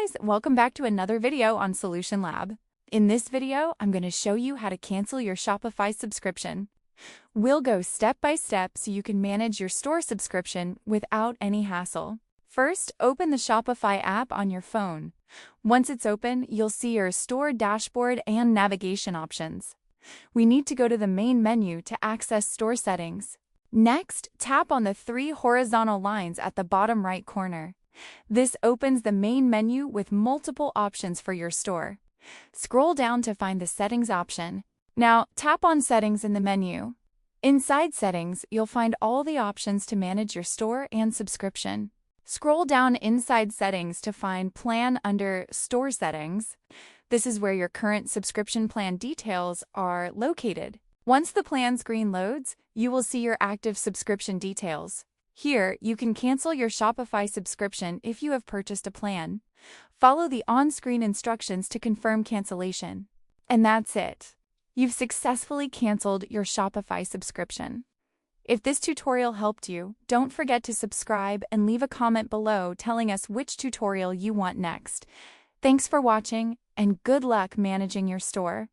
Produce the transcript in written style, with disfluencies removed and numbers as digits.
guys, welcome back to another video on Solution Lab. In this video, I'm going to show you how to cancel your Shopify subscription. We'll go step by step so you can manage your store subscription without any hassle. First, open the Shopify app on your phone. Once it's open, you'll see your store dashboard and navigation options. We need to go to the main menu to access store settings. Next, tap on the three horizontal lines at the bottom right corner. This opens the main menu with multiple options for your store. Scroll down to find the Settings option. Now, tap on Settings in the menu. Inside Settings, you'll find all the options to manage your store and subscription. Scroll down inside Settings to find Plan under Store Settings. This is where your current subscription plan details are located. Once the plan screen loads, you will see your active subscription details. Here, you can cancel your Shopify subscription if you have purchased a plan. Follow the on-screen instructions to confirm cancellation. And that's it. You've successfully canceled your Shopify subscription. If this tutorial helped you, don't forget to subscribe and leave a comment below telling us which tutorial you want next. Thanks for watching, and good luck managing your store.